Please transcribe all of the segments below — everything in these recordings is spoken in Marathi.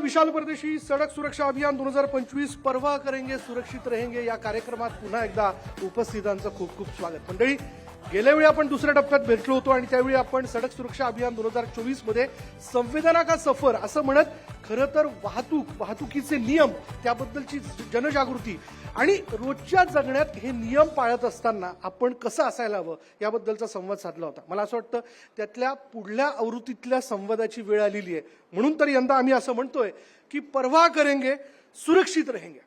विशाल परदेशी सडक सुरक्षा अभियान 2025 परवा करेंगे सुरक्षित रहेंगे या कार्यक्रमात पुन्हा एकदा उपस्थितांचं खूप खूप स्वागत। मंडळी, गेल्या वेळी आपण दुसऱ्या टप्प्यात भेटलो होतो आणि त्यावेळी आपण सडक सुरक्षा अभियान 2024 मध्ये संवेदना का सफर असं म्हणत खरं तर वाहतुकीचे नियम त्याबद्दलची जनजागृती आणि रोजच्या जगण्यात हे नियम पाळत असताना आपण कसं असायला हवं याबद्दलचा संवाद साधला होता। मला असं वाटतं त्यातल्या पुढल्या आवृत्तीतल्या संवादाची वेळ आलेली आहे, म्हणून तर यंदा आम्ही असं म्हणतोय की परवा करेंगे सुरक्षित रहेंगे।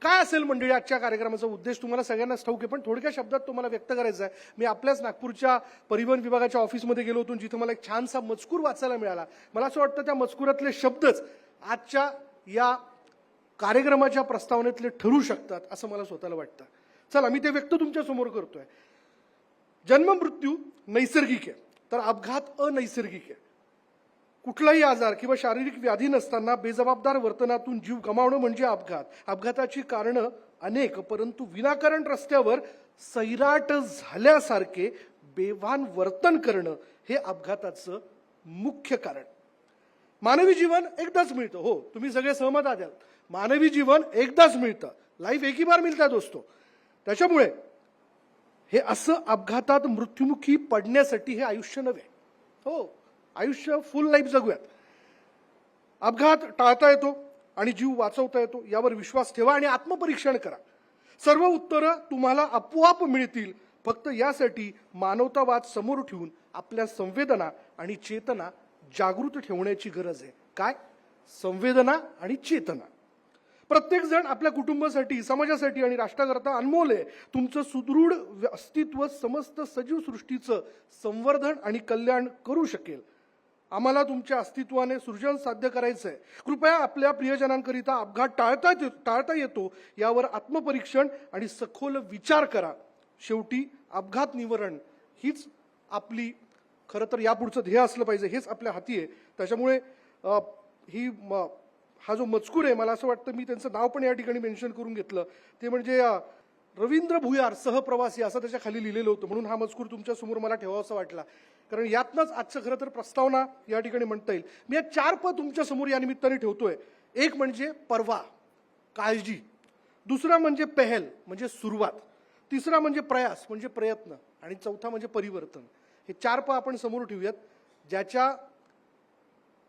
काय असेल मंडळी आजच्या कार्यक्रमाचा उद्देश तुम्हाला सगळ्यांनाच ठाऊक आहे, पण थोडक्या शब्दात तुम्हाला व्यक्त करायचा आहे। मी आपल्याच नागपूरच्या परिवहन विभागाच्या ऑफिसमध्ये गेलो होतो, जिथे मला एक छानसा मजकूर वाचायला मिळाला। मला असं वाटतं त्या मजकुरातले शब्दच आजच्या या कार्यक्रमाच्या प्रस्तावनेतले ठरू शकतात असं मला स्वतःला वाटतं। चला, मी ते व्यक्त तुमच्या समोर करतोय। जन्म मृत्यू नैसर्गिक आहे, तर अपघात अनैसर्गिक आहे। कुठलाही आजार किंवा शारीरिक व्याधी नसताना बेजबाबदार वर्तनातून जीव गमावणं म्हणजे अपघात। अपघाताची कारणं अनेक, परंतु विनाकारण रस्त्यावर सैराट झाल्यासारखे बेभान वर्तन करणं हे अपघाताचं मुख्य कारण। मानवी जीवन एकदाच मिळतं, हो तुम्ही सगळे सहमत आहात, मानवी जीवन एकदाच मिळतं, लाईफ एक ही बार मिळता है दोस्तों। त्याच्यामुळे हे असं अपघातात मृत्युमुखी पडण्यासाठी हे आयुष्य नव्हे, हो आयुष्य फुल लाईफ जगूयात। अपघात टाळता येतो आणि जीव वाचवता येतो यावर विश्वास ठेवा आणि आत्मपरीक्षण करा। सर्व उत्तरं तुम्हाला आपोआप मिळतील, फक्त यासाठी मानवतावाद समोर ठेवून आपल्या संवेदना आणि चेतना जागृत ठेवण्याची गरज आहे। काय? संवेदना आणि चेतना। प्रत्येक जण आपल्या कुटुंबासाठी, समाजासाठी आणि राष्ट्राकरता अनमोल आहे। तुमचं सुदृढ अस्तित्व समस्त सजीव सृष्टीचं संवर्धन आणि कल्याण करू शकेल। आम्हाला तुमच्या अस्तित्वाने सृजन साध्य करायचं आहे। कृपया आपल्या प्रियजनांकरिता अपघात टाळता येतो यावर आत्मपरीक्षण आणि सखोल विचार करा। शेवटी अपघात निवारण हीच आपली खरं तर यापुढचं ध्येय असलं पाहिजे, हेच आपल्या हाती आहे। त्याच्यामुळे हा जो मजकूर आहे, मला असं वाटतं मी त्यांचं नाव पण या ठिकाणी मेन्शन करून घेतलं, ते म्हणजे रवींद्र भुयार सहप्रवासी असं त्याच्या खाली लिहिलेलं होतं, म्हणून हा मजकूर तुमच्या समोर मला ठेवावासा वाटला, कारण यातनंच आजचं खरं तर प्रस्तावना या ठिकाणी म्हणता येईल। मी या 4 पद तुमच्या समोर या निमित्ताने ठेवतोय। एक म्हणजे परवा, काळजी, दुसरा म्हणजे पहल म्हणजे सुरुवात, तिसरा म्हणजे प्रयास म्हणजे प्रयत्न, आणि चौथा म्हणजे परिवर्तन। हे 4 पद आपण समोर ठेवूयात, ज्याच्या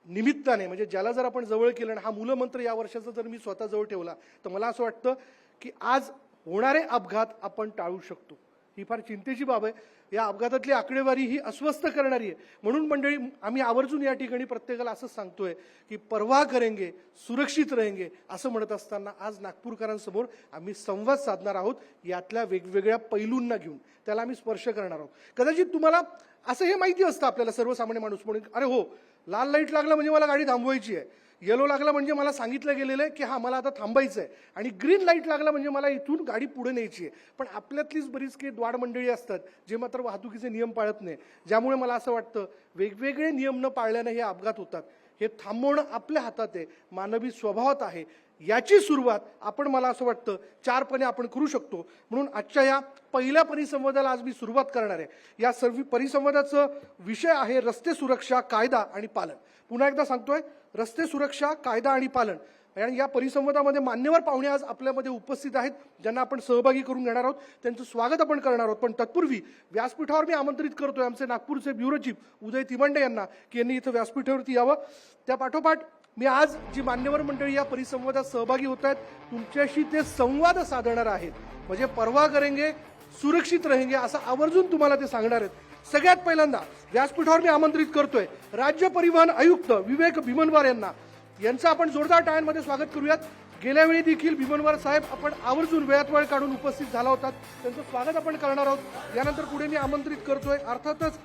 निमित्ताने म्हणजे ज्याला जर आपण जवळ केलं आणि हा मूलमंत्र या वर्षाचा जर मी स्वतः जवळ ठेवला तर मला असं वाटतं की आज होणारे अपघात आपण टाळू शकतो। ही फार चिंतेची बाब आहे। या अपघातातली आकडेवारी ही अस्वस्थ करणारी आहे, म्हणून मंडळी आम्ही आवर्जून या ठिकाणी प्रत्येकाला असं सांगतोय की परवा करेंगे सुरक्षित रहेंगे असं म्हणत असताना आज नागपूरकरांसमोर आम्ही संवाद साधणार आहोत, यातल्या वेगवेगळ्या पैलूंना घेऊन त्याला आम्ही स्पर्श करणार आहोत। कदाचित तुम्हाला असं हे माहिती असतं आपल्याला सर्वसामान्य माणूस म्हणून, अरे हो लाल लाईट लागला म्हणजे मला गाडी थांबवायची आहे, येलो लागला म्हणजे मला सांगितलं गेलेलं आहे की हा मला आता थांबायचं आहे, आणि ग्रीन लाईट लागला म्हणजे मला इथून गाडी पुढे न्यायची आहे। पण आपल्यातलीच बरीच काही द्वाड मंडळी असतात जे मात्र वाहतुकीचे नियम पाळत नाही, ज्यामुळे मला असं वाटतं वेगवेगळे नियम न पाळल्याने हे अपघात होतात। हे थांबवणं आपल्या हातात आहे, मानवी स्वभावात आहे। याची सुरुवात आपण मला असं वाटतं 4 पणे आपण करू शकतो। म्हणून आजच्या या पहिल्या परिसंवादाला आज मी सुरुवात करणार आहे। या सर्व परिसंवादाचा विषय आहे रस्ते सुरक्षा, कायदा आणि पालन। पुन्हा एकदा सांगतोय, रस्ते सुरक्षा, कायदा आणि पालन। आणि या परिसंवादामध्ये मान्यवर पाहुणे आज आपल्यामध्ये उपस्थित आहेत, ज्यांना आपण सहभागी करून घेणार आहोत, त्यांचं स्वागत आपण करणार आहोत। पण तत्पूर्वी व्यासपीठावर मी आमंत्रित करतोय आमचे नागपूरचे ब्युरो चीफ उदय तिवंडे यांना की यांनी इथं व्यासपीठावरती यावं। त्या पाठोपाठ मी आज जी मान्यवर मंडळी या परिसंवादात सहभागी होत आहेत तुमच्याशी ते संवाद साधणार आहेत, म्हणजे परवा करेंगे सुरक्षित रहेंगे असं आवर्जून तुम्हाला ते सांगणार आहेत। सगळ्यात पहिल्यांदा व्यासपीठावर मी आमंत्रित करतोय राज्य परिवहन आयुक्त विवेक भीमनवार यांचं आपण जोरदार टाळ्यांमध्ये स्वागत करूयात। गेल्या वेळी देखील भीमनवार साहेब आपण आवर्जून वेळात वेळ काढून उपस्थित झाला होतात, त्यांचं स्वागत आपण करणार आहोत। यानंतर पुढे मी आमंत्रित करतोय अर्थातच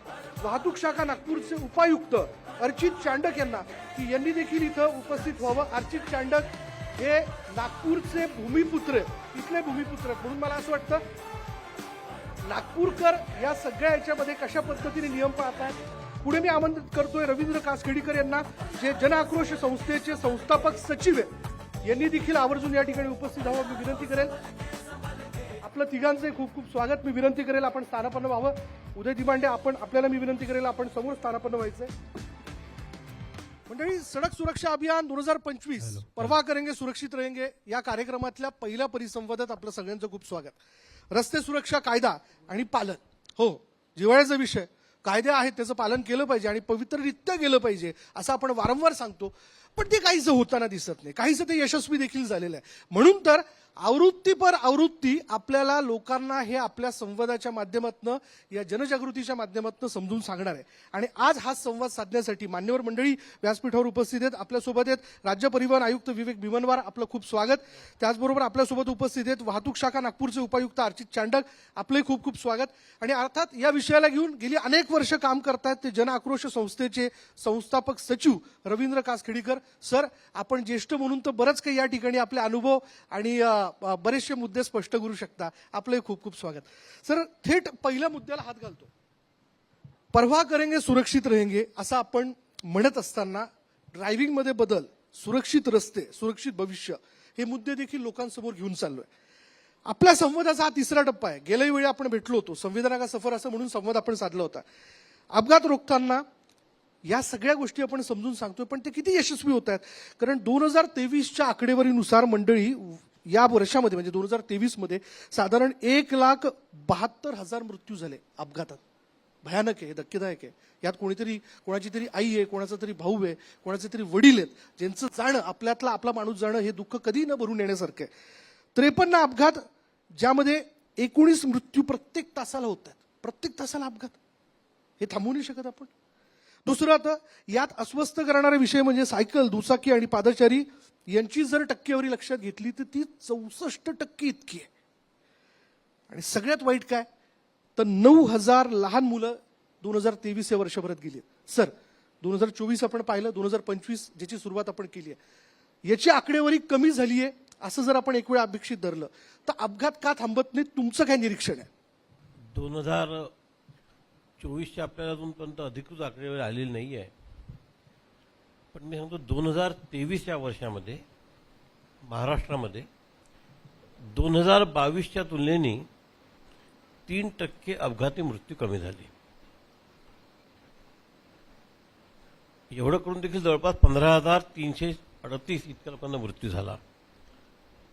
वाहतूक शाखा नागपूरचे उपायुक्त अर्चित चांडक यांना की यांनी देखील इथं उपस्थित व्हावं। अर्चित चांडक हे नागपूरचे भूमिपुत्र, इथले भूमिपुत्र, म्हणून मला असं वाटतं नागपूरकर या सगळ्या याच्यामध्ये कशा पद्धतीने नियम पाळतात। पुढे मी आमंत्रित करतोय रवींद्र कासखेडीकर यांना, जे जन आक्रोश संस्थेचे संस्थापक सचिव आहेत, यांनी देखील आवर्जून या ठिकाणी उपस्थित व्हावं मी विनंती करेल। आपलं तिघांचे खूप खूप स्वागत। मी विनंती करेल आपण स्थानापन्न व्हावं। उदय तिमांडे आपल्याला मी विनंती करेल आपण समोर स्थानापन्न व्हायचंय। मंडळी, सडक सुरक्षा अभियान 2025 परवा करेंगे सुरक्षित रहेंगे या कार्यक्रमातल्या पहिल्या परिसंवादात आपलं सगळ्यांचं खूप स्वागत. रस्ते सुरक्षा कायदा आणि पालन, हो, जिव्हाळ्याचा विषय. कायदे आहेत त्याचं पालन केलं पाहिजे आणि पवित्ररित्या गेलं पाहिजे असं आपण वारंवार सांगतो, पण ते काहीसं होताना दिसत नाही. काहीसं ते यशस्वी देखील झालेलं आहे. म्हणून तर आवृत्ती पर आवृत्ती आपल्याला लोकांना हे आपल्या संवादाच्या माध्यमातून, या जनजागृतीच्या माध्यमातून समजून सांगणार आहे. आणि आज हा संवाद साधण्यासाठी मान्यवर मंडळी व्यासपीठावर उपस्थित आहेत. आपल्यासोबत आहेत राज्य परिवहन आयुक्त विवेक भीमनवार, आपलं खूप स्वागत. त्याचबरोबर आपल्यासोबत उपस्थित आहेत वाहतूक शाखा नागपूरचे उपायुक्त अर्चित चांडक, आपलंही खूप खूप स्वागत. आणि अर्थात या विषयाला घेऊन गेली अनेक वर्ष काम करतात ते जन आक्रोश संस्थेचे संस्थापक सचिव रवींद्र कासखेडीकर. सर, आपण ज्येष्ठ म्हणून तर बरंच काही या ठिकाणी आपले अनुभव आणि बरेचसे मुद्दे स्पष्ट करू शकता. आपलंही खूप खूप स्वागत. सर, थेट पहिल्या मुद्द्याला हात घालतो. परवा करेंगे सुरक्षित रहेंगे असं आपण म्हणत असताना ड्रायव्हिंगमध्ये बदल, सुरक्षित रस्ते, सुरक्षित भविष्य हे मुद्दे देखील लोकांसमोर घेऊन चाललोय. आपल्या संवादाचा हा तिसरा टप्पा आहे. गेल्याही वेळी आपण भेटलो होतो, संवेदना का सफर असं म्हणून संवाद आपण साधला होता. अपघात रोखताना या सगळ्या गोष्टी आपण समजून सांगतोय, पण ते किती यशस्वी होत आहेत? कारण 2023च्या आकडेवारीनुसार मंडळी या वर्षामध्ये म्हणजे 2023 मध्ये साधारण 1,72,000 मृत्यू झाले अपघातात. भयानक आहे, धक्केदायक आहे. यात कोणाची तरी आई आहे, कोणाचा तरी भाऊ आहे, कोणाचे तरी वडील आहेत, ज्यांचं जाणं, आपल्यातला आपला माणूस जाणं हे दुःख कधी न भरून येण्यासारखं आहे. 53 अपघात, ज्यामध्ये 19 मृत्यू प्रत्येक तासाला होत आहेत. प्रत्येक तासाला अपघात, हे थांबवू नाही शकत आपण. दुसरं, आता यात अस्वस्थ करणारा विषय म्हणजे सायकल, दुचाकी आणि पादचारी यांची जर टक्केवारी लक्षात घेतली तर ती 64% इतकी आहे. आणि सगळ्यात वाईट काय, तर 9,000 लहान मुलं 2023 या वर्षभरात गेली. सर, 2024 आपण पाहिलं, 2025 ज्याची सुरुवात आपण केली आहे, याची आकडेवारी कमी झाली आहे असं जर आपण एक वेळ अपेक्षित धरलं तर अपघात का थांबत नाही? तुमचं काय निरीक्षण आहे? 2024ची आपल्याला अजूनपर्यंत अधिकृत आकडेवारी आलेली नाही आहे, पण मी सांगतो 2023 या वर्षामध्ये महाराष्ट्रामध्ये 2022च्या तुलनेने 3% अपघाती मृत्यू कमी झाले. एवढं करून देखील जवळपास 15,338 इतक्या लोकांना मृत्यू झाला.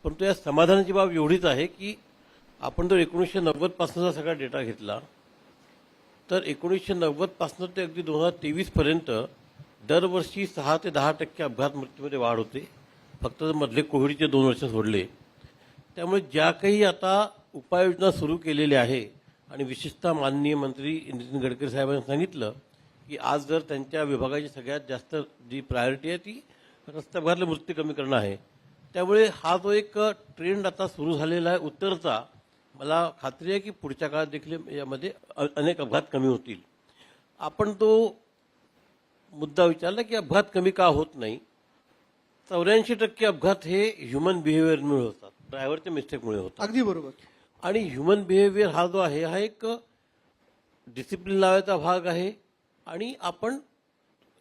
परंतु या समाधानाची बाब एवढीच आहे की आपण जर 1990 पासूनचा सगळा डेटा घेतला तर 1990 पासून ते अगदी 2023 पर्यंत दरवर्षी 6 ते 10% अपघात मृत्यूमध्ये वाढ होते, फक्त मधले कोविडचे 2 वर्ष सोडले. त्यामुळे ज्या काही आता उपाययोजना सुरू केलेल्या आहे आणि विशेषतः माननीय मंत्री नितीन गडकरी साहेबांनी सांगितलं की आज जर त्यांच्या विभागाची सगळ्यात जास्त जी प्रायोरिटी आहे ती रस्ते अपघातातले मृत्यू कमी करणं आहे. त्यामुळे हा जो एक ट्रेंड आता सुरू झालेला आहे उत्तरचा, मला खात्री आहे की पुढच्या काळात देखील यामध्ये अनेक अपघात कमी होतील. आपण तो मुद्दा विचारला की अपघात कमी का होत नाही. 84% अपघात हे ह्युमन बिहेवियरमुळे होतात, ड्रायव्हरच्या मिस्टेकमुळे होतात. अगदी बरोबर. आणि ह्युमन बिहेवियर हा जो आहे हा एक डिसिप्लिन लावायचा भाग आहे आणि आपण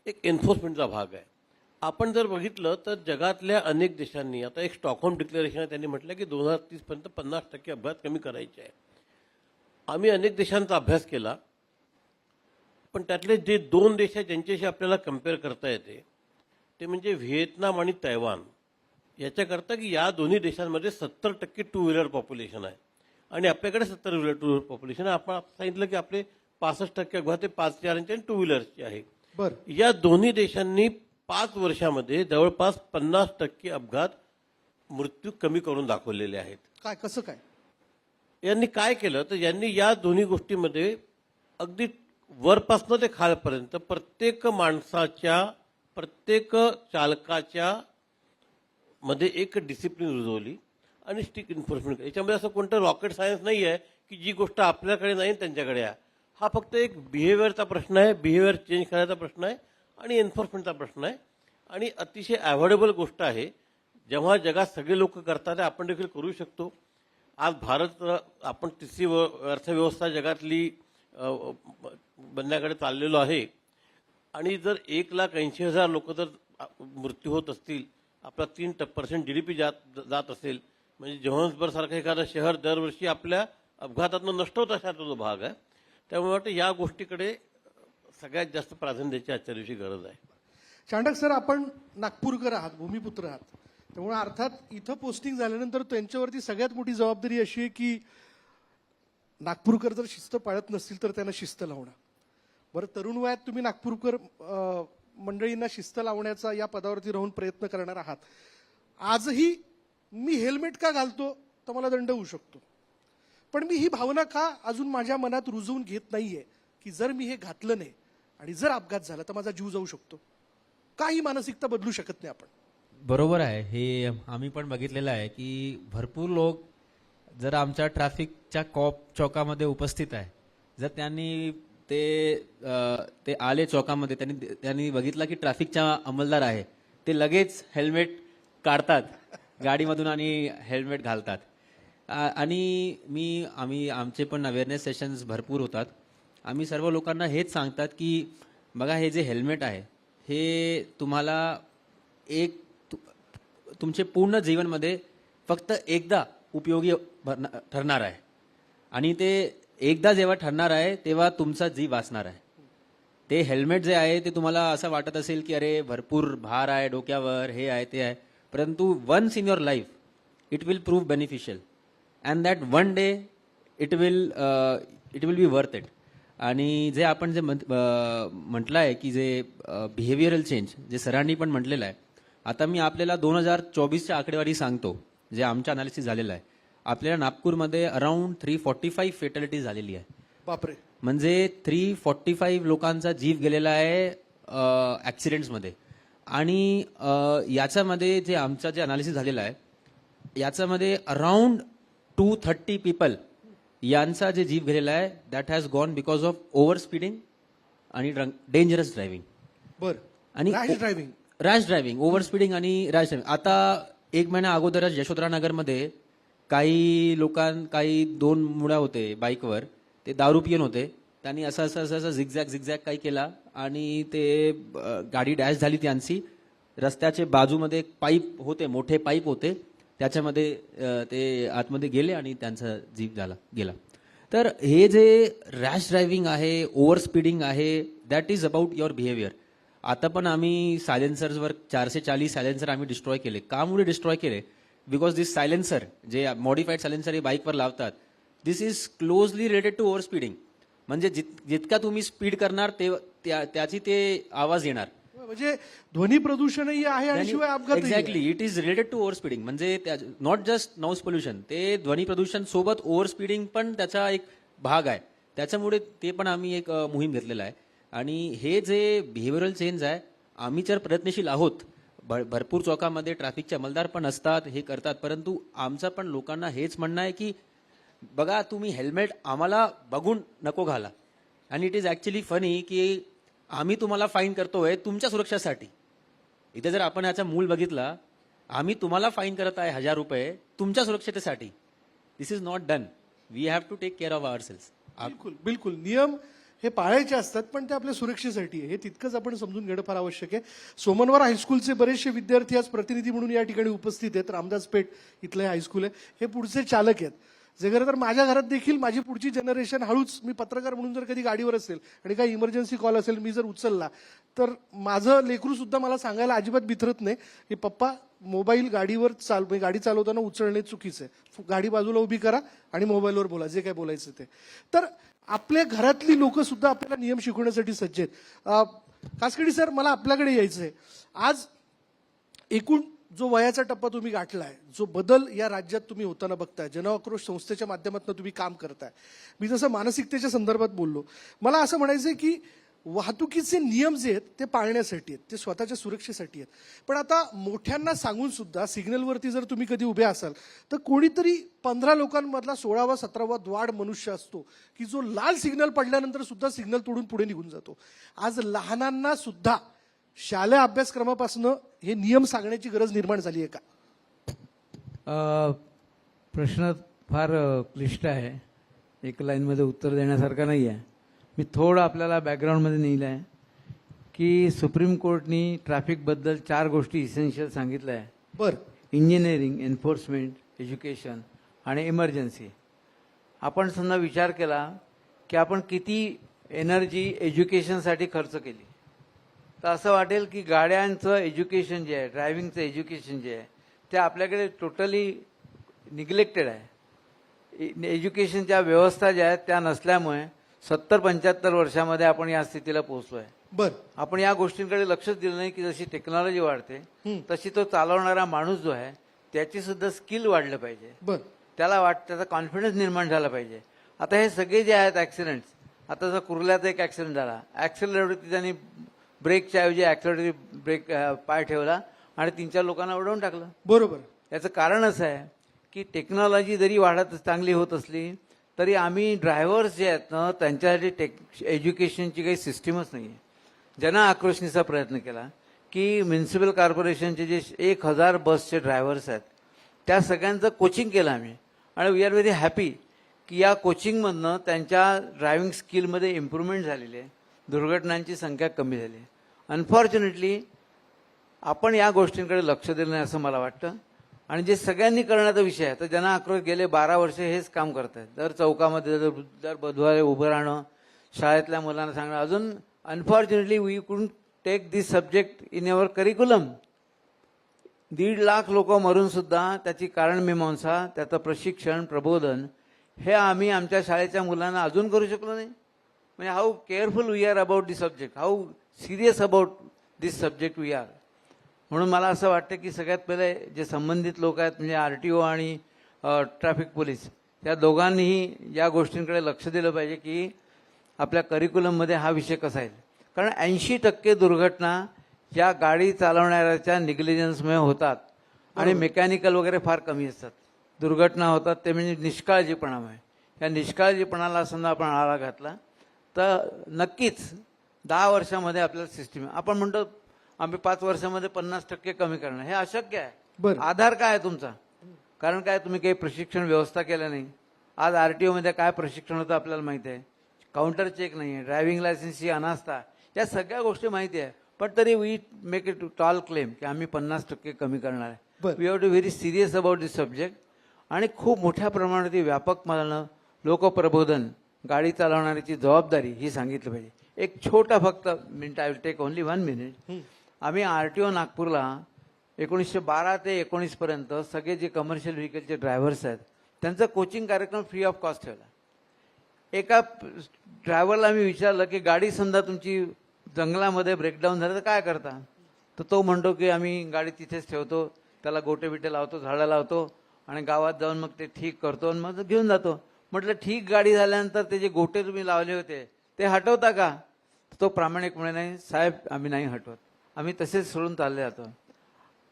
एक एन्फोर्समेंटचा भाग आहे. आपण जर बघितलं तर जगातल्या अनेक देशांनी, आता एक स्टॉकहोम डिक्लेरेशन आहे, त्यांनी म्हटलं की 2030 पर्यंत 50% अपघात कमी करायचे आहे. आम्ही अनेक देशांचा अभ्यास केला, पण त्यातले जे 2 देश आहेत ज्यांच्याशी आपल्याला कम्पेअर करता येते ते म्हणजे व्हिएतनाम आणि तैवान. याच्याकरता की या दोन्ही देशांमध्ये 70% टू व्हीलर पॉप्युलेशन आहे आणि आपल्याकडे 70 व्हीलर टू व्हीलर पॉप्युलेशन आहे. आपण सांगितलं की आपले 65% अपघात हे 4 चाकांचे आणि टू व्हीलरचे आहे. बरं, या दोन्ही देशांनी 5 वर्षामध्ये जवळपास 50% अपघात मृत्यू कमी करून दाखवलेले आहेत. काय, कसं काय? यांनी काय केलं तर यांनी या दोन्ही गोष्टींमध्ये अगदी वरपासनं ते खालपर्यंत प्रत्येक माणसाच्या, प्रत्येक चालकाच्या मध्ये एक डिसिप्लिन रुजवली आणि स्ट्रिक्ट एन्फोर्समेंट. याच्यामध्ये असं कोणतं रॉकेट सायन्स नाही आहे की जी गोष्ट आपल्याकडे नाही त्यांच्याकडे आहे. हा फक्त एक बिहेवियरचा प्रश्न आहे, बिहेवियर चेंज करायचा प्रश्न आहे आणि एन्फोर्समेंटचा प्रश्न आहे. आणि अतिशय अवॉइडेबल गोष्ट आहे. जेव्हा जगात सगळे लोक करतात आपण देखील करू शकतो. आज भारत, आपण तिसरी अर्थव्यवस्था जगातली बनण्याकडे चाललेलो आहे आणि जर 1,80,000 लोक जर मृत्यू होत असतील, आपला 3% GDP जात असेल, म्हणजे जोहान्सबर्ग सारखं एखादं शहर दरवर्षी आपल्या अपघातातून नष्ट होत अशाचा जो भाग आहे. त्यामुळे वाटतं या गोष्टीकडे सगळ्यात जास्त प्राधान्य द्यायची आजच्या दिवशी गरज आहे. चांडक सर, आपण नागपूरकर आहात, भूमिपुत्र आहात, त्यामुळे अर्थात इथं पोस्टिंग झाल्यानंतर त्यांच्यावरती सगळ्यात मोठी जबाबदारी अशी आहे की नागपूरकर जर शिस्त पाळत नसतील तर त्यांना शिस्त लावणं. बरं, तरुण वयात तुम्ही नागपूरकर मंडळींना शिस्त लावण्याचा या पदावरती राहून प्रयत्न करणार आहात. आजही मी हेल्मेट का घालतो तर मला दंड होऊ शकतो, पण मी ही भावना का अजून माझ्या मनात रुजवून घेत नाहीये की जर मी हे घातलं नाही आणि जर अपघात झाला तर माझा जीव जाऊ शकतो. काही मानसिकता बदलू शकत नाही आपण. बरोबर आहे. हे आम्ही पण बघितलेलं आहे की भरपूर लोक जर आमच्या ट्रॅफिकच्या चौकामध्ये उपस्थित आहे, जर त्यांनी ते आले चौकामध्ये, त्यांनी बघितलं की ट्रॅफिकचा अंमलदार आहे, ते लगेच हेल्मेट काढतात गाडीमधून आणि हेल्मेट घालतात. आणि आम्ही आमचे पण अवेअरनेस सेशन्स भरपूर होतात. आम्ही सर्व लोकांना हेच सांगतात की बघा, हे जे हेल्मेट आहे हे तुम्हाला तुमचे पूर्ण जीवनमध्ये फक्त एकदा उपयोगी ठरणार आहे, आणि ते एकदा जेव्हा ठरणार आहे तेव्हा तुमचा जीव वाचणार आहे. ते हेल्मेट जे आहे ते तुम्हाला असं वाटत असेल की अरे भरपूर भार आहे डोक्यावर, हे आहे ते आहे, परंतु once in your life it will prove beneficial, and that one day it will be worth it. आणि जे आपण जे म्हटलं आहे की जे बिहेवियरल चेंज, जे सरांनी पण म्हटलेलं आहे, आता मी आपल्याला 2024च्या आकडेवारी सांगतो जे आमच्या अनालिसिस झालेलं आहे. आपल्याला नागपूरमध्ये अराउंड 345 फेटॅलिटी झालेली आहे. बापरे. म्हणजे 345 लोकांचा जीव गेलेला आहे ॲक्सिडेंट्समध्ये. आणि याच्यामध्ये जे आमचं जे अनालिसिस झालेलं आहे याच्यामध्ये अराउंड 230 पीपल यांचा जे जीव गेलेला आहे that has gone because of over speeding आणि डेंजरस ड्रायव्हिंग. बरं. आणि रॅश ड्रायव्हिंग, ओव्हर स्पीडिंग आणि रॅश ड्रायव्हिंग. आता 1 महिना अगोदरच यशोधरा नगरमध्ये काही 2 मुलं होते बाईकवर, ते दारू पिऊन होते. त्यांनी असं झिगझॅग काही केला आणि ते गाडी डॅश झाली त्यांची. रस्त्याच्या बाजूमध्ये पाईप होते, मोठे पाईप होते, त्याच्यामध्ये ते आतमध्ये गेले आणि त्यांचा जीव गेला. तर हे जे रॅश ड्रायव्हिंग आहे, ओव्हर स्पीडिंग आहे, that is about your behaviour. आता पण आम्ही सायलेन्सर्सवर 440 सायलेन्सर आम्ही डिस्ट्रॉय केले. का मुळे डिस्ट्रॉय केले? बिकॉज दिस सायलेन्सर, जे मॉडिफाईड सायलेन्सर हे बाईकवर लावतात, this is closely related to over speeding. म्हणजे जितका तुम्ही स्पीड करणार त्याची ते आवाज येणार. म्हणजे ध्वनी प्रदूषणही आहे आणि शिवाय अपघात. Exactly, it is related to over speeding. म्हणजे नॉट जस्ट नॉइज पोल्युशन, ते ध्वनी प्रदूषण सोबत ओव्हर स्पीडिंग पण त्याचा एक भाग आहे. त्याच्यामुळे ते पण आम्ही एक मोहीम घेतलेला आहे. आणि हे जे बिहेवियरल चेंज आहे, आम्ही तर प्रयत्नशील आहोत. भरपूर चौकामध्ये ट्रॅफिकचे अंमलदार पण असतात, हे करतात, परंतु आमचं पण लोकांना हेच म्हणणं आहे की बघा, तुम्ही हेल्मेट आम्हाला बघून नको घाला. आणि इट इज ॲक्च्युली फनी की आम्ही तुम्हाला फाईन करतोय तुमच्या सुरक्षेसाठी. इथे जर आपण याचा मूळ बघितला, आम्ही तुम्हाला फाईन करत आहे 1000 रुपये तुमच्या सुरक्षतेसाठी. This is not done. We have to take care of ourselves. बिलकुल नियम हे पाळायचे असतात, पण ते आपल्या सुरक्षेसाठी आहे, हे तितकंच आपण समजून घेणं फार आवश्यक आहे. सोमनवार हायस्कूलचे बरेचसे विद्यार्थी आज प्रतिनिधी म्हणून या ठिकाणी उपस्थित आहेत. रामदास पेठ इथलं हे हायस्कूल आहे. हे पुढचे चालक आहेत. जे खरं तर माझ्या घरात देखील माझी पुढची जनरेशन हळूच, मी पत्रकार म्हणून जर कधी गाडीवर असेल आणि काही इमर्जन्सी कॉल असेल, मी जर उचलला तर माझं लेकरू सुद्धा मला सांगायला अजिबात बिथरत नाही की पप्पा, मोबाईल गाडीवर गाडी चालवताना उचलणे चुकीचं आहे, गाडी बाजूला उभी करा आणि मोबाईलवर बोला जे काय बोलायचं ते. तर आपल्या घरातली लोक सुद्धा आपल्याला नियम शिकवण्यासाठी सज्ज आहेत. कासकडी सर, मला आपल्याकडे यायचं आहे. आज एकूण जो वयाचा टप्पा तुम्ही गाठलाय, जो बदल या राज्यात तुम्ही होताना बघताय, जनआक्रोश संस्थेच्या माध्यमातून तुम्ही काम करताय, मी जसं मानसिकतेच्या संदर्भात बोललो, मला असं म्हणायचंय की वाहतुकीचे नियम जे आहेत ते पाळण्यासाठी आहेत, ते स्वतःच्या सुरक्षेसाठी आहेत. पण आता मोठ्यांना सांगून सुद्धा सिग्नलवरती जर तुम्ही कधी उभे असाल तर कोणीतरी 15 लोकांमधला 16वा 17वा द्वाड मनुष्य असतो की जो लाल सिग्नल पडल्यानंतर सुद्धा सिग्नल तोडून पुढे निघून जातो. आज लहानांना सुद्धा शालेय अभ्यासक्रमापासून हे नियम सांगण्याची गरज निर्माण झाली आहे का? प्रश्न फार क्लिष्ट आहे, एक लाईनमध्ये उत्तर देण्यासारखा नाही आहे. मी थोडं आपल्याला बॅकग्राऊंडमध्ये नेलं आहे की सुप्रीम कोर्टनी ट्रॅफिकबद्दल 4 गोष्टी इसेन्शियल सांगितल्या आहे. बरं. इंजिनिअरिंग, एन्फोर्समेंट, एज्युकेशन आणि इमर्जन्सी. आपण समजा विचार केला की आपण किती एनर्जी एज्युकेशनसाठी खर्च केली, तर असं वाटेल की गाड्यांचं एज्युकेशन जे आहे, ड्रायव्हिंगचं एज्युकेशन जे आहे, ते आपल्याकडे टोटली निग्लेक्टेड आहे. एज्युकेशनच्या व्यवस्था ज्या आहेत त्या नसल्यामुळे 70-75 वर्षामध्ये आपण या स्थितीला पोहोचलो आहे. बर आपण या गोष्टींकडे लक्षच दिलं नाही की जशी टेक्नॉलॉजी वाढते तशी तो चालवणारा माणूस जो आहे त्याची सुद्धा स्किल वाढलं पाहिजे. बर त्याचा कॉन्फिडन्स निर्माण झाला पाहिजे. आता हे सगळे जे आहेत ॲक्सिडेंट्स, आता जर कुर्ल्याचा एक ॲक्सिडेंट झाला, ॲक्सेलरेटरवरती त्यांनी ब्रेकच्या ऐवजी ॲक्सेलरेटरवरती ब्रेक पाय ठेवला आणि 3-4 लोकांना उडवून टाकलं. बरोबर. याचं कारण असं आहे की टेक्नॉलॉजी जरी वाढत चांगली होत असली तरी आम्ही ड्रायव्हर्स जे आहेत ना त्यांच्यासाठी एज्युकेशनची काही सिस्टीमच नाही आहे. जन आक्रोशनीचा प्रयत्न केला की म्युन्सिपल कॉर्पोरेशनचे जे 1000 बसचे ड्रायव्हर्स आहेत त्या सगळ्यांचं कोचिंग केलं आम्ही आणि वी आर व्हेरी हॅपी की या कोचिंगमधनं त्यांच्या ड्रायव्हिंग स्किलमध्ये इम्प्रूव्हमेंट झालेली आहे. दुर्घटनांची संख्या कमी झाली आहे. अनफॉर्च्युनेटली आपण या गोष्टींकडे लक्ष दिलं नाही असं मला वाटतं. आणि जे सगळ्यांनी करण्याचा विषय आहे तर जन आक्रोश गेले 12 वर्षे हेच काम करत आहेत. दर चौकामध्ये दर बुधवारी उभं राहणं, शाळेतल्या मुलांना सांगणं. अजून unfortunately we couldn't take this subject in your curriculum. 1.5 lakh लोक मरून सुद्धा त्याची कारणमीमांसा, त्याचं प्रशिक्षण, प्रबोधन हे आम्ही आमच्या शाळेच्या मुलांना अजून करू शकलो नाही. म्हणजे how careful we are about this subject, how serious about this subject we are. म्हणून मला असं वाटतं की सगळ्यात पहिले जे संबंधित लोक आहेत म्हणजे RTO आणि ट्रॅफिक पोलीस या दोघांनीही या गोष्टींकडे लक्ष दिलं पाहिजे की आपल्या करिक्युलममध्ये हा विषय कसा येईल. कारण 80% दुर्घटना या गाडी चालवणाऱ्याच्या निग्लिजन्समुळे होतात आणि मेकॅनिकल वगैरे फार कमी असतात. दुर्घटना होतात ते म्हणजे निष्काळजीपणामुळे. या निष्काळजीपणाला समजा आपण आळा घातला तर नक्कीच 10 वर्षामध्ये आपल्याला सिस्टीम, आपण म्हणतो आम्ही 5 वर्षामध्ये 50% कमी करणार, हे अशक्य आहे. बरं. आधार काय आहे तुमचा? कारण काय तुम्ही काही प्रशिक्षण व्यवस्था केलं नाही. आज RTO मध्ये काय प्रशिक्षण होतं आपल्याला माहिती आहे. काउंटर चेक नाही आहे, ड्रायव्हिंग लायसन्सची अनास्था, या सगळ्या गोष्टी माहिती आहे. पण तरी we make it tall claim की आम्ही 50% कमी करणार आहे. बरं. We have to very serious about this subject. आणि खूप मोठ्या प्रमाणात व्यापक मानणं, लोकप्रबोधन, गाडी चालवणाऱ्याची जबाबदारी ही सांगितलं पाहिजे. एक छोटा फक्त minute, I will take only 1 minute. आम्ही RTO नागपूरला 1912 ते 19 पर्यंत सगळे जे कमर्शियल व्हेकलचे ड्रायव्हर्स आहेत त्यांचा कोचिंग कार्यक्रम फ्री ऑफ कॉस्ट ठेवला. एका ड्रायव्हरला मी विचारलं की गाडी समजा तुमची जंगलामध्ये ब्रेकडाऊन झालं तर काय करता? तर तो म्हणतो की आम्ही गाडी तिथेच ठेवतो, त्याला गोटे बिटे लावतो, झाडं लावतो आणि गावात जाऊन मग ते ठीक करतो आणि मग घेऊन जातो. म्हटलं ठीक, गाडी झाल्यानंतर ते जे गोटे तुम्ही लावले होते ते हटवता का? तो प्रामाणिकपणे नाही साहेब, आम्ही नाही हटवत, आम्ही तसेच सोडून चालले जातो.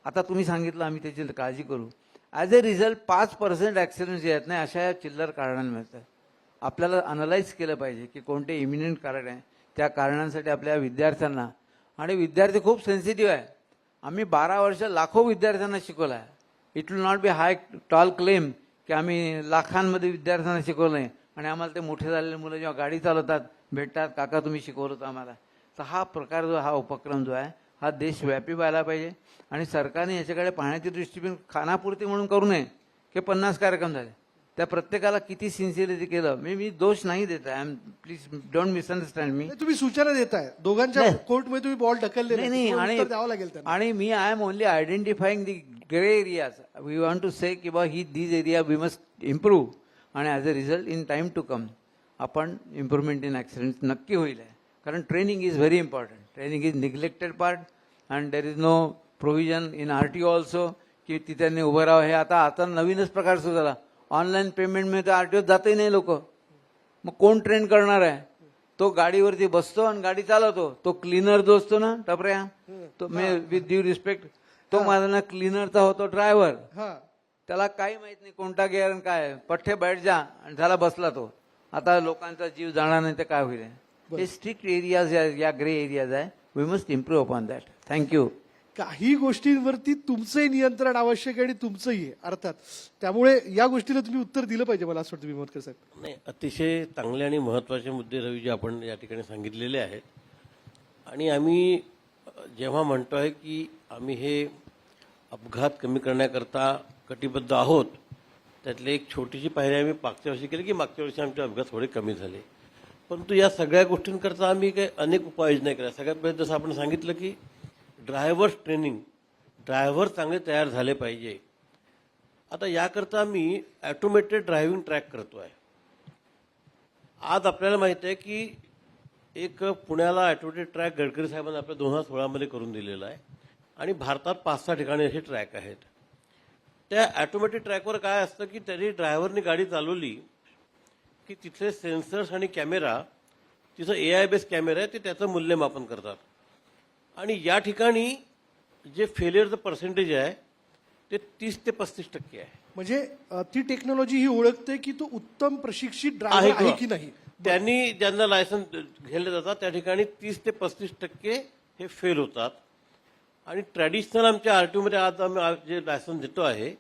आता तुम्ही सांगितलं आम्ही त्याची काळजी करू. ॲज अ रिझल्ट 5% ॲक्सिडेंट्स जे आहेत नाही अशा या चिल्लर कारणांना मिळतात. आपल्याला अनलाइज केलं पाहिजे की कोणते इमिनेंट कारण आहे. त्या कारणांसाठी आपल्या विद्यार्थ्यांना, आणि विद्यार्थी खूप सेन्सिटिव्ह आहे. आम्ही 12 वर्ष लाखो विद्यार्थ्यांना शिकवलं आहे. It will not be high tall claim की आम्ही लाखांमध्ये विद्यार्थ्यांना शिकवलं आहे आणि आम्हाला ते मोठे झालेले मुलं जेव्हा गाडी चालवतात भेटतात, काका तुम्ही शिकवलं होतं आम्हाला. तर हा प्रकार जो, हा उपक्रम जो आहे हा देशव्यापी व्हायला पाहिजे. आणि सरकारने याच्याकडे पाहण्याची दृष्टिकोन खानापुरती म्हणून करू नये की 50 कार्यक्रम झाले. त्या प्रत्येकाला किती सिन्सिअरिटी केलं. मी दोष नाही देत आहे, प्लीज डोंट मिसअंडरस्टँड मी. तुम्ही सूचना देताय, दोघांच्या नाही. कोर्टमध्ये तुम्ही बॉल ढकलले नाही, आणि द्यावं लागेल त्यांना. आणि मी I am only identifying the grey areas. We want to say की बा ही these area we must improve, आणि as a result in time to come आपण इम्प्रूव्हमेंट इन ॲक्सिडेंट नक्की होईल. कारण training is very important. Training is neglected part and there is no provision in RTO also की तिथे उभं राहावं. हे आता नवीनच प्रकार सुरू झाला. ऑनलाईन पेमेंट मिळतं, RTO जातही नाही लोक. मग कोण ट्रेन करणार आहे? तो गाडीवरती बसतो आणि गाडी चालवतो. तो क्लीनर जो असतो ना टपऱ्या, तो मी विथ ड्यू रिस्पेक्ट, तो माझा ना क्लीनरचा होतो ड्रायव्हर. हा, त्याला काही माहित नाही कोणता गिअर आणि काय, पठ्ठे बैठ जा आणि झाला बसला तो. आता लोकांचा जीव जाणार नाही तर काय होईल. हे स्ट्रिक्ट एरियाज या ग्रे एरियाज आहे. We must improve upon that. Thank you. काही गोष्टींवरती तुमचंही नियंत्रण आवश्यक आहे आणि तुमचंही आहे अर्थात. त्यामुळे या गोष्टीला तुम्ही उत्तर दिलं पाहिजे मला असं वाटतं विमोदकर साहेब. नाही, अतिशय चांगले आणि महत्त्वाचे मुद्दे रवीजी आपण या ठिकाणी सांगितलेले आहेत. आणि आम्ही जेव्हा म्हणतो आहे की आम्ही हे अपघात कमी करण्याकरता कटिबद्ध आहोत, त्यातली एक छोटीशी पायरी आम्ही मागच्या वर्षी केली की मागच्या वर्षी आमचे अपघात थोडे कमी झाले. परंतु या सगळ्या गोष्टींकरता आम्ही काही अनेक उपाययोजना केल्या. सगळ्यात पहिले जसं आपण सांगितलं की ड्रायव्हर्स ट्रेनिंग, ड्रायव्हर चांगले तयार झाले पाहिजे. आता याकरता आम्ही ऑटोमेटेड ड्रायव्हिंग ट्रॅक करतोय. आज आपल्याला माहिती आहे की एक पुण्याला ऑटोमेटेड ट्रॅक गडकरी साहेबांनी आपल्या 2016 करून दिलेला आहे आणि भारतात 5-6 ठिकाणी असे ट्रॅक आहेत. त्या ऑटोमॅटिक ट्रॅकवर काय असतं की त्यांनी ड्रायव्हरनी गाडी चालवली की तिथले सेन्सर्स आणि कॅमेरा, तिथं AI बेस कॅमेरा आहे, ते त्याचं मूल्यमापन करतात. आणि या ठिकाणी जे फेलियरचं पर्सेंटेज आहे ते 30 ते 35% आहे. म्हणजे ती टेक्नॉलॉजी ही ओळखते की तो उत्तम प्रशिक्षित आहे ड्रायव्हर आहे किंवा- की नाही. त्यांनी ज्यांना लायसन्स घ्यायला जातात त्या ठिकाणी 30 ते 35% हे फेल होतात. आणि ट्रॅडिशनल आमच्या RTO मध्ये आज आम्ही जे लायसन्स देतो आहे,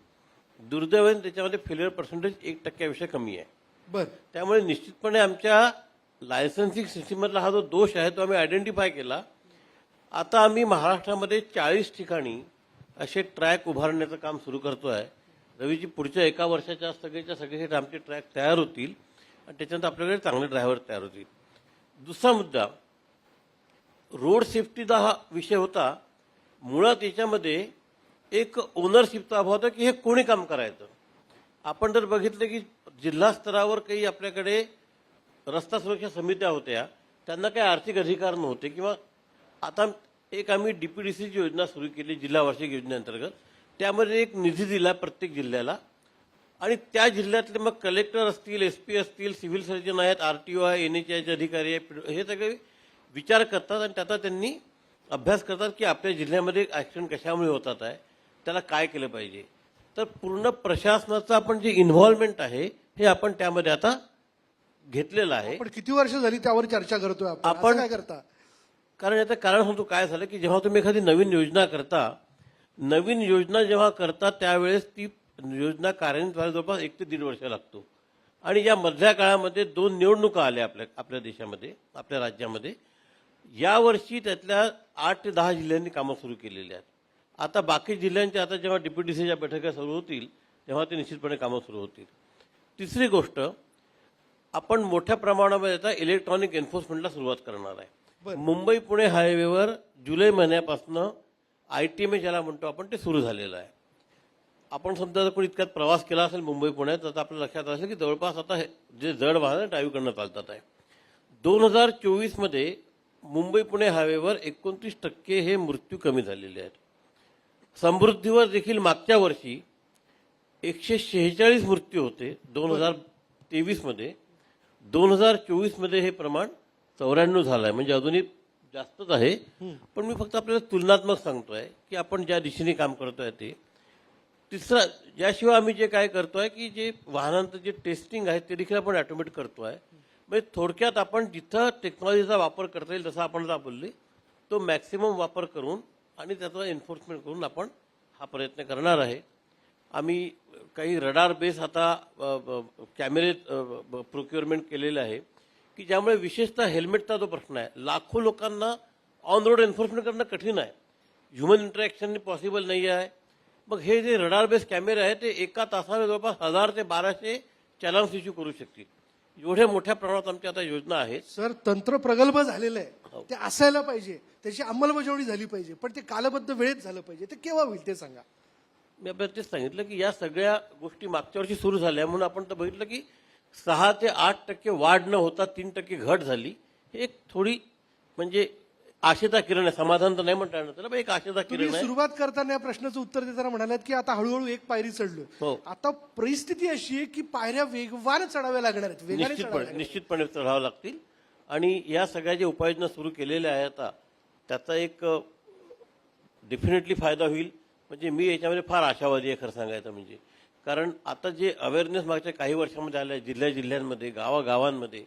दुर्दैवाने त्याच्यामध्ये फेलियर पर्सेंटेज 1% कमी आहे. बर, त्यामुळे निश्चितपणे आमच्या लायसन्सिंग सिस्टीममधला हा जो दोष आहे तो आम्ही आयडेंटिफाय केला. आता आम्ही महाराष्ट्रामध्ये 40 ठिकाणी असे ट्रॅक उभारण्याचं काम सुरू करतो आहे. रवीजी, पुढच्या 1 वर्षाच्या सगळे आमचे ट्रॅक तयार होतील आणि त्याच्यानंतर आपल्याकडे चांगले ड्रायव्हर तयार होतील. दुसरा मुद्दा, रोड सेफ्टीचा हा विषय होता. मुळात याच्यामध्ये एक ओनरशिपचा अभाव होता की हे कोणी काम करायचं. आपण जर बघितलं की जिल्हा स्तरावर काही आपल्याकडे रस्ता सुरक्षा समित्या होत्या, त्यांना काही आर्थिक अधिकार नव्हते. किंवा आता एक आम्ही DPDCची योजना सुरू केली जिल्हा वार्षिक योजनेअंतर्गत. त्यामध्ये एक निधी दिला प्रत्येक जिल्ह्याला आणि त्या जिल्ह्यातले मग कलेक्टर असतील, SP असतील, सिव्हिल सर्जन आहेत, RTO आहे, NHAIचे अधिकारी आहे, हे सगळे विचार करतात आणि त्याचा त्यांनी अभ्यास करतात की आपल्या जिल्ह्यामध्ये ॲक्सिडेंट कशामुळे होतात आहे, त्याला काय केलं पाहिजे. तर पूर्ण प्रशासनाचं आपण जे इन्व्हॉल्वमेंट आहे हे आपण त्यामध्ये आता घेतलेलं आहे. पण किती वर्ष झाली त्यावर चर्चा करतोय आपण. आपण- असं काय करता. कारण याचं कारण होतो काय झालं की जेव्हा तुम्ही एखादी नवीन योजना जेव्हा करता त्यावेळेस ती योजना कार्यान्वित व्हायला जवळपास 1 ते 1.5 वर्ष लागतो. आणि या मधल्या काळामध्ये 2 निवडणुका आल्या आपल्या देशामध्ये, आपल्या राज्यामध्ये. यावर्षी त्यातल्या 8 ते 10 जिल्ह्यांनी कामं सुरू केलेली आहेत. आता बाकी जिल्ह्यांच्या आता जेव्हा DPDCच्या बैठका सुरू होतील तेव्हा ते निश्चितपणे कामं सुरू होतील. तिसरी गोष्ट, आपण मोठ्या प्रमाणामध्ये आता इलेक्ट्रॉनिक एन्फोर्समेंटला सुरुवात करणार आहे. मुंबई पुणे हायवेवर जुलै महिन्यापासून ITMA ज्याला म्हणतो आपण ते सुरू झालेलं आहे. आपण समजा जर कोणी इतक्यात प्रवास केला असेल मुंबई पुण्यात तर आपल्या लक्षात असेल की जवळपास आता हे जे जड वाहनं डावीकडनं चालतात आहे. 2024 मुंबई पुणे हायवेवर 29% हे मृत्यू कमी झालेले आहेत. समृद्धीवर देखील मागच्या वर्षी 146 मृत्यू होते 2023 2024 हे प्रमाण 94 झालं आहे. म्हणजे अजूनही जास्तच आहे. पण मी फक्त आपल्याला तुलनात्मक सांगतोय की आपण ज्या दिशेने काम करतोय ते. तिसरा, याशिवाय आम्ही जे काय करतोय की जे वाहनांचं जे टेस्टिंग आहे ते देखील आपण ऑटोमॅटिक करतोय. म्हणजे थोडक्यात आपण जिथं टेक्नॉलॉजीचा वापर करता येईल जसं आपण बोलले तो मॅक्सिमम वापर करून आणि त्याचा एन्फोर्समेंट करून आपण हा प्रयत्न करणार आहे. आम्ही काही रडार बेस आता कॅमेरे प्रोक्युअरमेंट केलेले आहे की ज्यामुळे विशेषतः हेल्मेटचा जो प्रश्न आहे, लाखो लोकांना ऑन रोड एन्फोर्समेंट करणं कठीण आहे, ह्युमन इंटरॅक्शन पॉसिबल नाही आहे. मग हे जे रडार बेस कॅमेरे आहे ते एका तासाला जवळपास 1000 ते 1200 चॅलेंज इश्यू करू शकतील. एवढ्या मोठ्या प्रमाणात आमच्या आता योजना आहेत. सर, तंत्र प्रगल्भ झालेलं आहे, ते असायला पाहिजे, त्याची अंमलबजावणी झाली पाहिजे, पण ते कालबद्ध वेळेत झालं पाहिजे. ते केव्हा होईल ते सांगा. मी आपल्याला तेच सांगितलं की या सगळ्या गोष्टी मागच्या वर्षी सुरू झाल्या म्हणून आपण तर बघितलं की 6 ते 8% वाढ न होता 3% घट झाली. हे एक थोडी म्हणजे आशेचा किरण आहे. समाधान तर नाही म्हणता येणार त्याला, पण एक आशेचा तुम्ही किरण आहे. सुरुवात करताना या प्रश्नाचं उत्तर देताना म्हणालात की आता हळूहळू एक पायरी चढलोय. हो. आता परिस्थिती अशी आहे की पायऱ्या वेगवान चढाव्या लागणार आहेत, वेगाने चढाव्या लागणार आहेत. निश्चितपणे चढावं लागतील. आणि या सगळ्या ज्या उपाययोजना सुरू केलेल्या आहेत आता त्याचा एक डेफिनेटली फायदा होईल. म्हणजे मी याच्यामध्ये फार आशावादी आहे खरं सांगायचं म्हणजे. कारण आता जे अवेअरनेस मागच्या काही वर्षामध्ये आलं आहे जिल्ह्यांमध्ये, गावागावांमध्ये,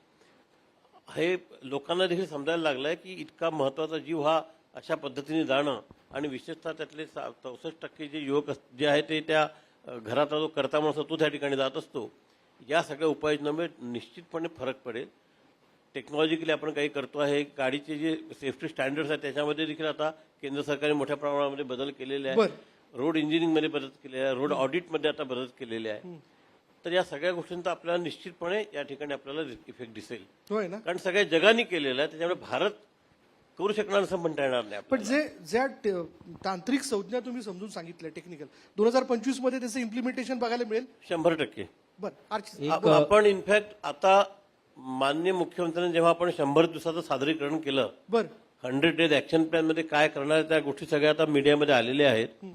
हे लोकांना देखील समजायला लागलं आहे की इतका महत्त्वाचा जीव हा अशा पद्धतीने जाणं आणि विशेषतः त्यातले 64% जे युवक जे आहे ते त्या घराचा जो कर्ता माणूस असतो तो त्या ठिकाणी जात असतो. या सगळ्या उपाययोजनांमुळे निश्चितपणे फरक पडेल. टेक्नॉलॉजिकली आपण काही करतो आहे. गाडीचे जे सेफ्टी स्टँडर्ड्स आहेत त्याच्यामध्ये देखील आता केंद्र सरकारने मोठ्या प्रमाणामध्ये बदल केलेले आहेत. रोड इंजिनिअरिंगमध्ये बदल केलेले आहे, रोड ऑडिटमध्ये आता बदल केलेले आहे. तर या सगळ्या गोष्टींचा आपल्याला निश्चितपणे या ठिकाणी आपल्याला इफेक्ट दिसेल. होय ना. कारण सगळ्या जगाने केलेलं आहे, त्याच्यामुळे भारत करू शकणार असं म्हणता येणार नाही पण आपल्याला. ज्या तांत्रिक संज्ञा तुम्ही समजून सांगितल्या टेक्निकल 2025 मध्ये त्याचं इम्प्लिमेंटेशन बघायला मिळेल. 100%. बरं आपण इनफॅक्ट आता माननीय मुख्यमंत्र्यांनी जेव्हा आपण 100 दिवसाचं सादरीकरण केलं, बरं 100 डेज ऍक्शन प्लॅन मध्ये काय करणार त्या गोष्टी सगळ्या आता मीडियामध्ये आलेल्या आहेत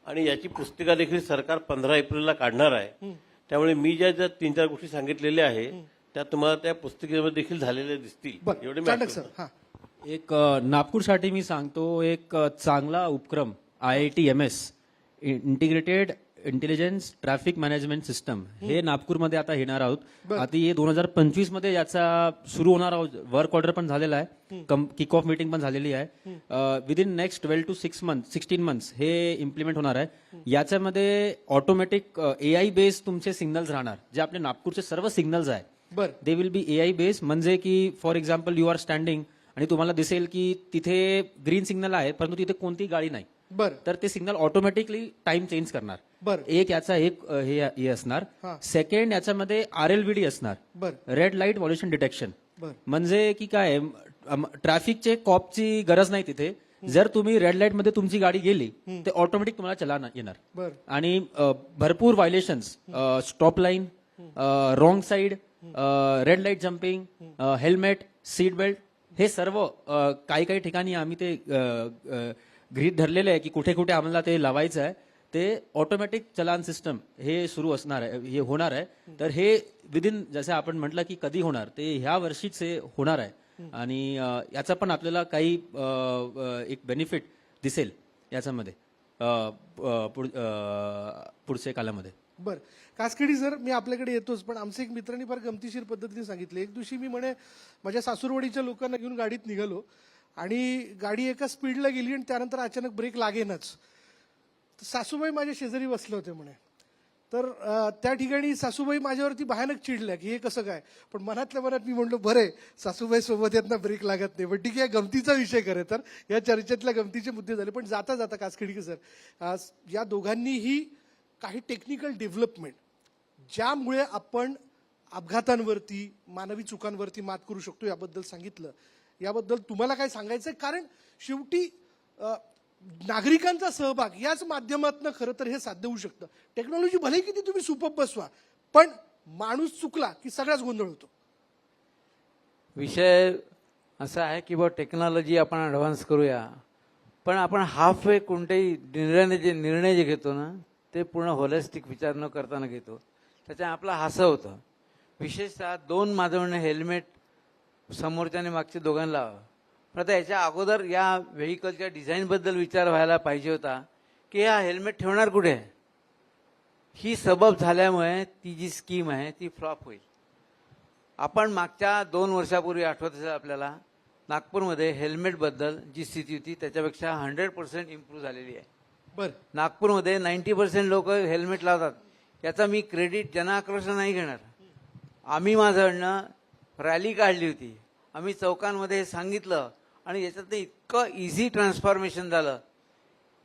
आणि याची पुस्तिका देखील सरकार 15 एप्रिलला काढणार आहे. त्यामुळे मी ज्या 3-4 गोष्टी सांगितलेल्या आहेत त्या तुम्हाला त्या पुस्तिकेमध्ये देखील झालेल्या दिसतील. बरं मी चांडक सर. आठवतो. हां एक नागपूरसाठी मी सांगतो, एक चांगला उपक्रम IITMS integrated intelligence traffic management system हे नागपूरमध्ये आता येणार आहोत. आता हे 2025 मध्ये याचा सुरू होणार आहोत. वर्क ऑर्डर पण झालेला आहे, किक ऑफ मीटिंग पण झालेली आहे. विदिन नेक्स्ट 12 to 16 मंथ्स हे इम्प्लिमेंट होणार आहे. याच्यामध्ये ऑटोमॅटिक AI बेस्ड तुमचे सिग्नल्स राहणार, जे आपले नागपूरचे सर्व सिग्नल्स आहे बरं they will be AI based. म्हणजे की for example you are standing आणि तुम्हाला दिसेल की तिथे ग्रीन सिग्नल आहे परंतु तिथे कोणतीही गाडी नाही, बरं तर ते सिग्नल ऑटोमॅटिकली टाइम चेंज करणार. बरं एक याचा एक हे असणार. हा. सेकंड याच्यामध्ये RLVD असणार, बरं रेड लाईट व्हायोलेशन डिटेक्शन. बरं म्हणजे की काय ट्रॅफिकचे कॉपची गरज नाही तिथे. जर तुम्ही रेड लाईट मध्ये तुमची गाडी गेली ते ऑटोमॅटिक तुम्हाला चलान येणार. बरं आणि भरपूर violations, stop line, wrong side, red light jumping, helmet, seat belt, हे सर्व काही काही ठिकाणी आम्ही ते गृहीत धरलेले आहे की कुठे कुठे आम्हाला ते लावायचं आहे. ते ऑटोमॅटिक चलान सिस्टम हे सुरू असणार आहे, हे होणार आहे. तर हे विदिन जसं आपण म्हटलं की कधी होणार, ते ह्या वर्षीच हे होणार आहे. आणि याचा पण आपल्याला काही एक बेनिफिट दिसेल याच्यामध्ये पुढच्या कालामध्ये. बरं कासखेडी सर, मी आपल्याकडे येतोच, पण आमचे एक मित्रांनी फार गमतीशीर पद्धतीने सांगितले. एक दिवशी मी म्हणे माझ्या सासूरवाडीच्या लोकांना घेऊन गाडीत निघालो आणि गाडी एका स्पीडला गेली आणि त्यानंतर अचानक ब्रेक लागेनाच. तर सासूबाई माझ्या शेजारी बसले होते म्हणे. तर त्या ठिकाणी सासूबाई माझ्यावरती भयानक चिडल्या की हे कसं काय. पण मनातल्या मनात मी म्हणलो बरे सासूबाई सोबत येत ना ब्रेक लागत नाही. पण ठीक आहे, गमतीचा विषय खरं तर या चर्चेतल्या गमतीचे मुद्दे झाले. पण जाता जाता कासखेडीकर सर, या दोघांनीही काही टेक्निकल डेव्हलपमेंट ज्यामुळे आपण अपघातांवरती मानवी चुकांवरती मात करू शकतो याबद्दल सांगितलं. याबद्दल तुम्हाला काय सांगायचंय? कारण शेवटी नागरिकांचा सहभाग याच माध्यमातून खरं तर हे साध्य होऊ शकतं. टेक्नॉलॉजी भले किती तुम्ही सुपर बसवा, पण माणूस चुकला की सगळाच गोंधळ होतो. विषय असा आहे की बुवा टेक्नॉलॉजी आपण ॲडव्हान्स करूया, पण आपण हाफ वे कोणतेही निर्णय जे घेतो ना ते पूर्ण होलिस्टिक विचार न करताना घेतो. त्याच्या आपला हास्य होतं. विशेषतः 2 माझं म्हणणं हेल्मेट समोरच्याने मागच्या दोघांना लावा. पण आता याच्या अगोदर या व्हेकलच्या डिझाईनबद्दल विचार व्हायला पाहिजे होता की हा हेल्मेट ठेवणार कुठे. ही सबब झाल्यामुळे ती जी स्कीम आहे ती फ्लॉप होईल. आपण मागच्या 2 वर्षापूर्वी आठवत असेल आपल्याला, नागपूरमध्ये हेल्मेटबद्दल जी स्थिती होती त्याच्यापेक्षा 100% इम्प्रूव्ह झालेली आहे. बरं नागपूरमध्ये 90% लोक हेल्मेट लावतात. याचा मी क्रेडिट जनाक्रोश नाही घेणार. आम्ही माझं म्हणणं रॅली काढली होती, आम्ही चौकांमध्ये हे सांगितलं आणि याच्यात इतकं इझी ट्रान्सफॉर्मेशन झालं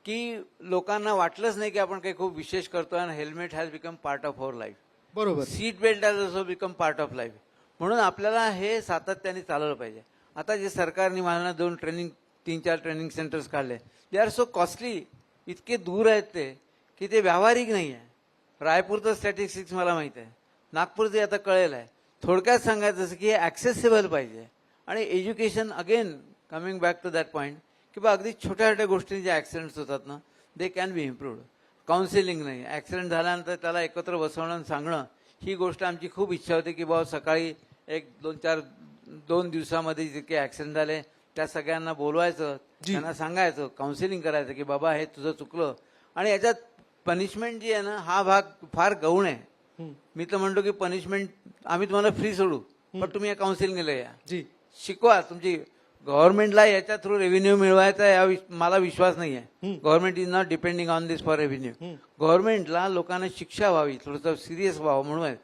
की लोकांना वाटलंच नाही की आपण काही खूप विशेष करतोय. आणि helmet has become part of our life. बरोबर. Seat belt has also become part of life. म्हणून आपल्याला हे सातत्याने चालवलं पाहिजे. आता जे सरकारने मला 3-4 ट्रेनिंग सेंटर्स काढले, दे आर सो कॉस्टली. इतके दूर आहेत ते की ते व्यावहारिक नाही आहे. रायपूरचं स्टॅटिस्टिक्स मला माहित आहे, नागपूरचं आता कळेल आहे. थोडक्यात सांगायचं असं की हे ॲक्सेसिबल पाहिजे. आणि education, again coming back to that point, की बा अगदी छोट्या छोट्या गोष्टी जे ॲक्सिडेंट्स होतात ना they can be improved. Counselling नाही, ॲक्सिडेंट झाल्यानंतर त्याला एकत्र बसवणं आणि सांगणं, ही गोष्ट आमची खूप इच्छा होती की बाबा सकाळी 2 दिवसामध्ये जितके ॲक्सिडेंट झाले त्या सगळ्यांना बोलवायचं, त्यांना सांगायचं, काउन्सिलिंग करायचं की बाबा हे तुझं चुकलं. आणि याच्यात पनिशमेंट जी आहे ना हा भाग फार गौण आहे. मी तर म्हणतो की पनिशमेंट आम्ही तुम्हाला फ्री सोडू, पण तुम्ही या काउन्सिलिंगला या, जी शिकवा. तुमची गव्हर्नमेंटला याच्या थ्रू रेव्हेन्यू मिळवायचा या मला विश्वास नाही आहे. Government is not depending on this for revenue. गव्हर्नमेंटला लोकांना शिक्षा व्हावी, थोडंसं सिरियस व्हावं म्हणून.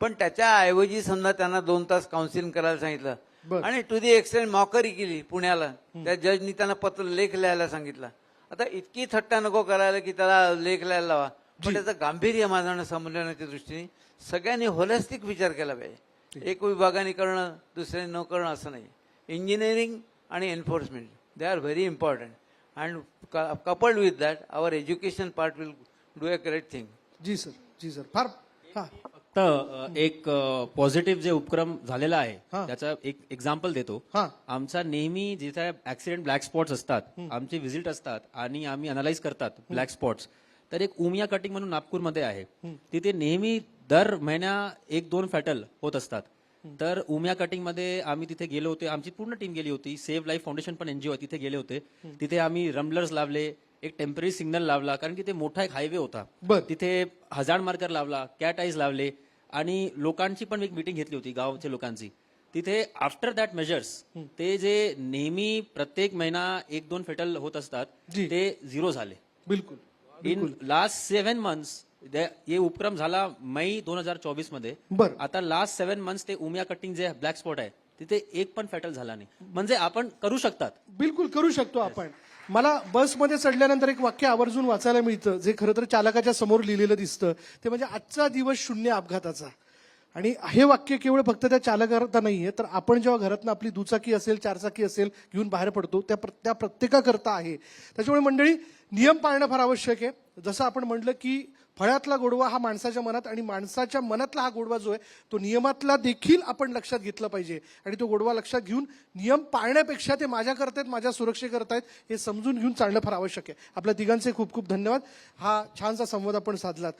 पण त्याच्याऐवजी समजा त्यांना 2 तास काउन्सिलिंग करायला सांगितलं आणि टू दी एक्सटेंट मॉकरी केली पुण्याला. त्या जजनी त्यांना लेख लिहायला सांगितला. आता इतकी थट्टा नको करायला की त्याला लेख लिहायला लावा. पण त्याचं गांभीर्य मानणं समजण्याच्या दृष्टीने सगळ्यांनी होलिस्टिक विचार केला पाहिजे. एक विभागाने करणं दुसऱ्याने न करणं असं नाही. इंजिनिअरिंग आणि enforcement they are very important and coupled with that our education part will do a great thing. जी सर फार हा फक्त एक पॉझिटिव्ह जे उपक्रम झालेला आहे हा. त्याचा एक एक्झाम्पल देतो. हा. आमचा नेहमी जिथे ऍक्सिडेंट ब्लॅक स्पॉट्स असतात आमचे व्हिजिट असतात आणि आम्ही अनालाइज करतात ब्लॅक स्पॉट्स. तर एक उमिया कटिंग म्हणून नागपूरमध्ये आहे. तिथे नेहमी दर महिन्या 1-2 फॅटल होत असतात. तर उमिया कटिंग मध्ये आम्ही तिथे गेलो होते. आमची पूर्ण टीम गेली होती. सेव्ह लाईफ फाउंडेशन पण एनजीओ तिथे गेले होते. तिथे आम्ही रम्बलर्स लावले, एक टेम्पररी सिग्नल लावला कारण की ते मोठा एक हायवे होता. बर. तिथे हजार्ड मार्कर लावला, कॅट आईज लावले आणि लोकांची पण एक मीटिंग घेतली होती गावच्या लोकांची. तिथे आफ्टर दॅट मेजर्स ते जे नेहमी प्रत्येक महिना 1-2 फेटल होत असतात जी. ते 0 झाले. बिलकुल इन लास्ट 7 मंथ्स हे उपक्रम झाला मई 2024 मध्ये. बर. आता लास्ट 7 मंथ्स ते उमिया कटिंग जे ब्लॅक स्पॉट आहे तिथे एक पण फेटल झाला नाही. म्हणजे आपण करू शकतात. बिलकुल करू शकतो आपण. मला बसमध्ये चढल्यानंतर एक वाक्य आवर्जून वाचायला मिळतं जे खरं तर चालकाच्या समोर लिहिलेलं दिसतं. ते म्हणजे आजचा दिवस शून्य अपघाताचा. आणि हे वाक्य केवळ फक्त त्या चालकाकरता नाहीये, तर आपण जेव्हा घरातनं आपली दुचाकी असेल, चारचाकी असेल घेऊन बाहेर पडतो त्या प्रत्येकाकरता आहे. त्याच्यामुळे मंडळी नियम पाळणं फार आवश्यक आहे. जसं आपण म्हटलं की फळ्यातला गोडवा हा माणसाच्या मनात आणि माणसाच्या मनातला हा गोडवा जो आहे तो नियमातला देखील आपण लक्षात घेतला पाहिजे. आणि तो गोडवा लक्षात घेऊन नियम पाळण्यापेक्षा ते माझ्या करतायत, माझ्या सुरक्षेकरतायत हे समजून घेऊन चालणं फार आवश्यक आहे. आपल्या तिघांचे खूप खूप धन्यवाद. हा छानसा संवाद आपण साधलात.